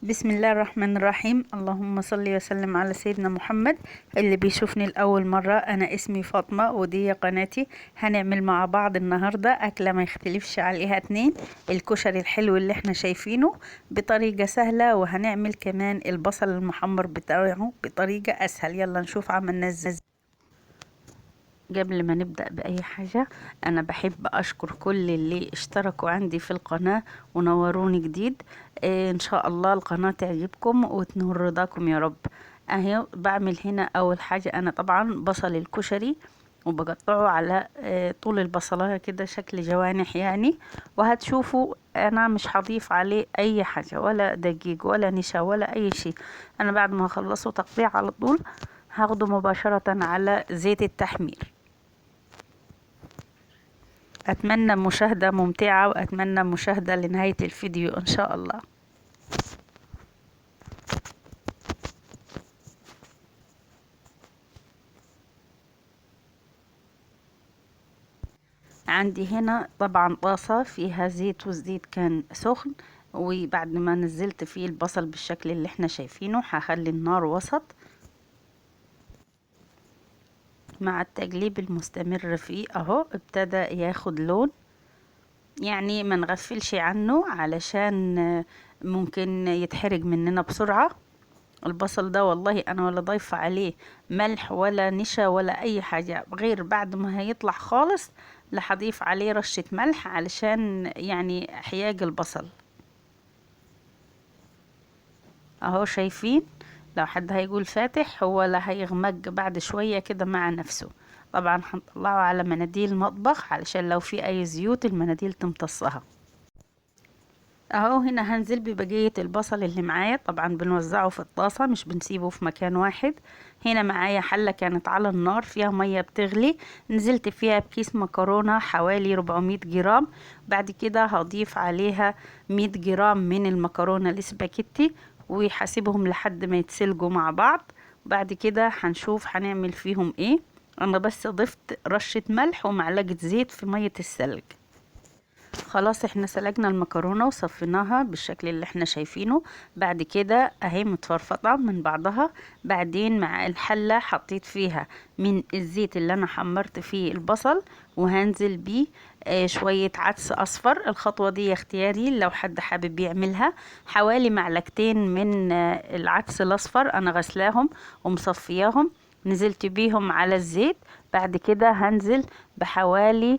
بسم الله الرحمن الرحيم. اللهم صل وسلم على سيدنا محمد. اللي بيشوفني لأول مرة، أنا اسمي فاطمة ودي قناتي. هنعمل مع بعض النهاردة أكلة ما يختلفش عليها اتنين، الكشري الحلو اللي احنا شايفينه بطريقة سهلة، وهنعمل كمان البصل المحمر بتاعه بطريقة أسهل. يلا نشوف عملنا ازاي. قبل ما نبدأ بأي حاجة، أنا بحب أشكر كل اللي اشتركوا عندي في القناة ونوروني جديد. إن شاء الله القناة تعجبكم وتنور رضاكم يا رب. أهي بعمل هنا أول حاجة، أنا طبعا بصل الكشري وبقطعه على طول البصلاية كده شكل جوانح يعني. وهتشوفوا أنا مش هضيف عليه أي حاجة، ولا دقيق ولا نشا ولا أي شيء. أنا بعد ما أخلصه تقطيع على طول هاخده مباشرة على زيت التحمير. أتمنى مشاهدة ممتعة، وأتمنى مشاهدة لنهاية الفيديو إن شاء الله. عندي هنا طبعا طاسة فيها زيت، والزيت كان سخن. وبعد ما نزلت فيه البصل بالشكل اللي احنا شايفينه هخلي النار وسط مع التقليب المستمر فيه. اهو ابتدى ياخد لون، يعني ما نغفلش عنه علشان ممكن يتحرق مننا بسرعة. البصل ده والله انا ولا ضايفه عليه ملح ولا نشا ولا اي حاجه، غير بعد ما هيطلع خالص هضيف عليه رشه ملح علشان يعني احياج البصل. اهو شايفين، لو حد هيقول فاتح هو لا هيغمق بعد شويه كده مع نفسه. طبعا هنطلعه على مناديل مطبخ علشان لو في اي زيوت المناديل تمتصها. اهو هنا هنزل ببقية البصل اللي معايا، طبعا بنوزعه في الطاسة مش بنسيبه في مكان واحد. هنا معايا حلة كانت على النار فيها مية بتغلي، نزلت فيها بكيس مكرونة حوالي 400 جرام. بعد كده هضيف عليها 100 جرام من المكرونة الاسباجيتي، وحاسبهم لحد ما يتسلقوا مع بعض. وبعد كده هنشوف هنعمل فيهم ايه. انا بس ضفت رشة ملح ومعلقة زيت في مية السلق. خلاص احنا سلقنا المكرونة وصفيناها بالشكل اللي احنا شايفينه. بعد كده اهي متفرفطة من بعضها. بعدين مع الحلة حطيت فيها من الزيت اللي انا حمرت فيه البصل، وهنزل بيه شوية عدس اصفر. الخطوة دي اختياري لو حد حابب يعملها. حوالي معلقتين من العدس الاصفر انا غسلاهم ومصفياهم، نزلت بيهم على الزيت. بعد كده هنزل بحوالي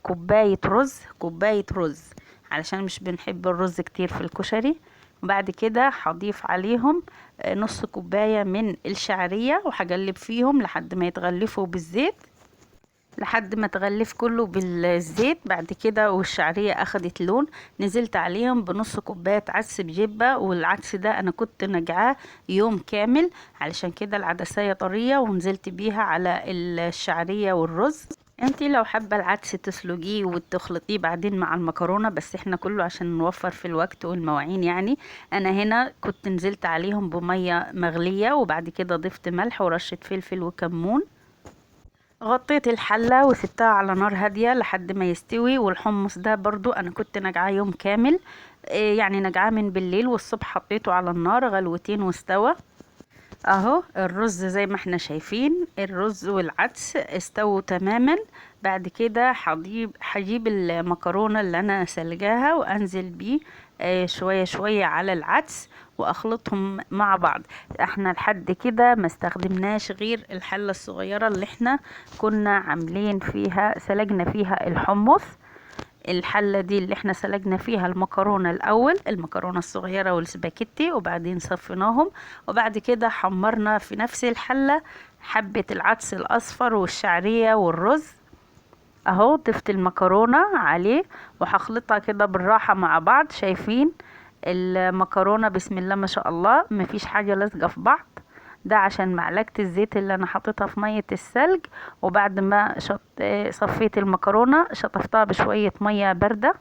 كوباية رز علشان مش بنحب الرز كتير في الكشري. وبعد كده هضيف عليهم نص كوباية من الشعرية، وهقلب فيهم لحد ما يتغلفوا بالزيت، لحد ما تغلف كله بالزيت. بعد كده والشعرية اخدت لون، نزلت عليهم بنص كوباية عدس بجبة. والعدس ده انا كنت نجعاه يوم كامل، علشان كده العدسية طرية، ونزلت بيها على الشعرية والرز. انتي لو حابة العدس تسلقيه وتخلطيه بعدين مع المكرونة، بس احنا كله عشان نوفر في الوقت والمواعين يعني. انا هنا كنت نزلت عليهم بمية مغلية، وبعد كده ضفت ملح ورشة فلفل وكمون. غطيت الحلة وسبتها على نار هادية لحد ما يستوي. والحمص ده برضو انا كنت نقعاه يوم كامل، يعني نقعاه من بالليل، والصبح حطيته على النار غلوتين واستوى. اهو الرز زي ما احنا شايفين، الرز والعدس استووا تماما. بعد كده هجيب المكرونة اللي انا سلقاها وانزل بيه شوية شوية على العدس واخلطهم مع بعض. احنا لحد كده ما استخدمناش غير الحلة الصغيرة اللي احنا كنا عاملين فيها سلقنا فيها الحمص. الحلة دي اللي احنا سلقنا فيها المكرونة الأول، المكرونة الصغيرة والسباكيتي، وبعدين صفيناهم. وبعد كده حمرنا في نفس الحلة حبة العدس الأصفر والشعرية والرز. اهو ضفت المكرونة عليه وهخلطها كده بالراحة مع بعض. شايفين المكرونة بسم الله ما شاء الله مفيش حاجة لازقة في بعض. ده عشان معلقة الزيت اللي انا حطيتها في مية السلق. وبعد ما صفيت المكرونة شطفتها بشوية مية باردة.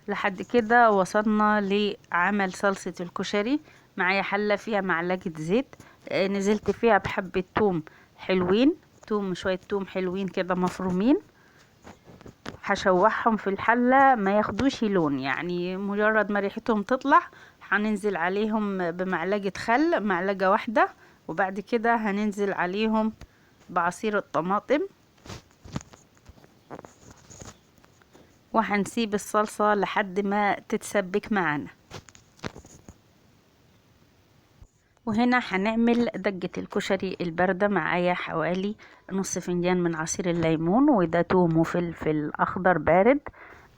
لحد كده وصلنا لعمل صلصة الكشري. معايا حلة فيها معلقة زيت، نزلت فيها بحبة توم حلوين، شوية توم حلوين كده مفرومين. هشوحهم في الحلة ما ياخدوش لون، يعني مجرد ما ريحتهم تطلع هننزل عليهم بمعلقة خل، معلقة واحدة، وبعد كده هننزل عليهم بعصير الطماطم، وهنسيب الصلصة لحد ما تتسبك معانا. وهنا هنعمل دقة الكشري الباردة. معايا حوالي نص فنجان من عصير الليمون، وده توم وفلفل اخضر بارد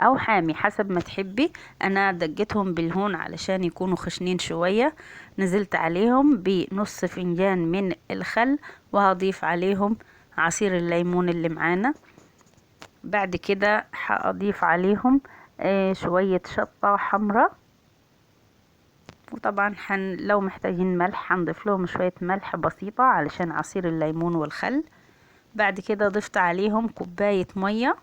او حامي حسب ما تحبي. انا دقتهم بالهون علشان يكونوا خشنين شوية. نزلت عليهم بنص فنجان من الخل، وهضيف عليهم عصير الليمون اللي معانا. بعد كده هضيف عليهم شوية شطة حمراء، وطبعا لو محتاجين ملح هنضيف لهم شوية ملح بسيطة علشان عصير الليمون والخل. بعد كده ضفت عليهم كوباية مية.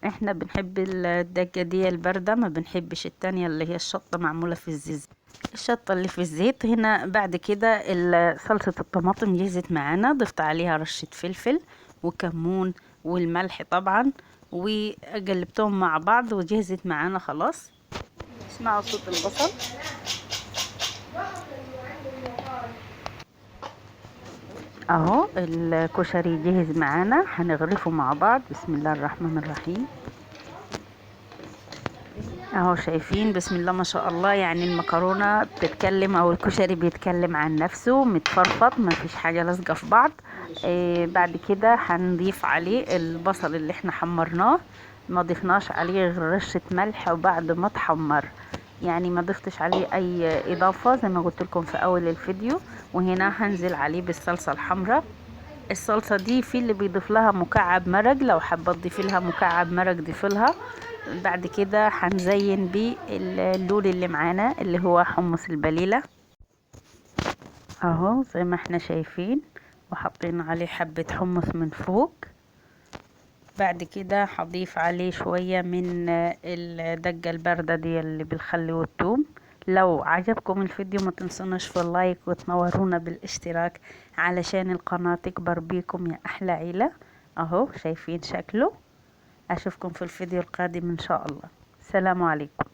احنا بنحب الدجة دي الباردة، ما بنحبش التانية اللي هي الشطة معمولة في الزيت. الشطة اللي في الزيت هنا. بعد كده صلصة الطماطم جهزت معانا، ضفت عليها رشة فلفل وكمون والملح طبعا، وقلبتهم مع بعض وجهزت معانا خلاص. اسمعوا صوت البصل اهو. الكشري جهز معانا، هنغرفه مع بعض. بسم الله الرحمن الرحيم. اهو شايفين بسم الله ما شاء الله، يعني المكرونة بتتكلم او الكشري بيتكلم عن نفسه، متفرفط ما فيش حاجة لازقة في بعض. بعد كده هنضيف عليه البصل اللي احنا حمرناه، ما ضفناش عليه غير رشة ملح، وبعد ما اتحمر يعني ما ضفتش عليه اي اضافة زي ما قلت لكم في اول الفيديو. وهنا هنزل عليه بالصلصة الحمراء. الصلصة دي في اللي بيضيف لها مكعب مرق، لو حابة تضيفي لها مكعب مرق ضيفي لها. بعد كده هنزين باللون اللي معانا اللي هو حمص البليلة اهو زي ما احنا شايفين، وحطينا عليه حبة حمص من فوق. بعد كده هضيف عليه شوية من الدقة الباردة دي اللي بالخل والثوم. لو عجبكم الفيديو ما تنسوناش في اللايك وتنورونا بالاشتراك علشان القناة تكبر بيكم يا احلى عيلة. اهو شايفين شكله. اشوفكم في الفيديو القادم ان شاء الله. السلام عليكم.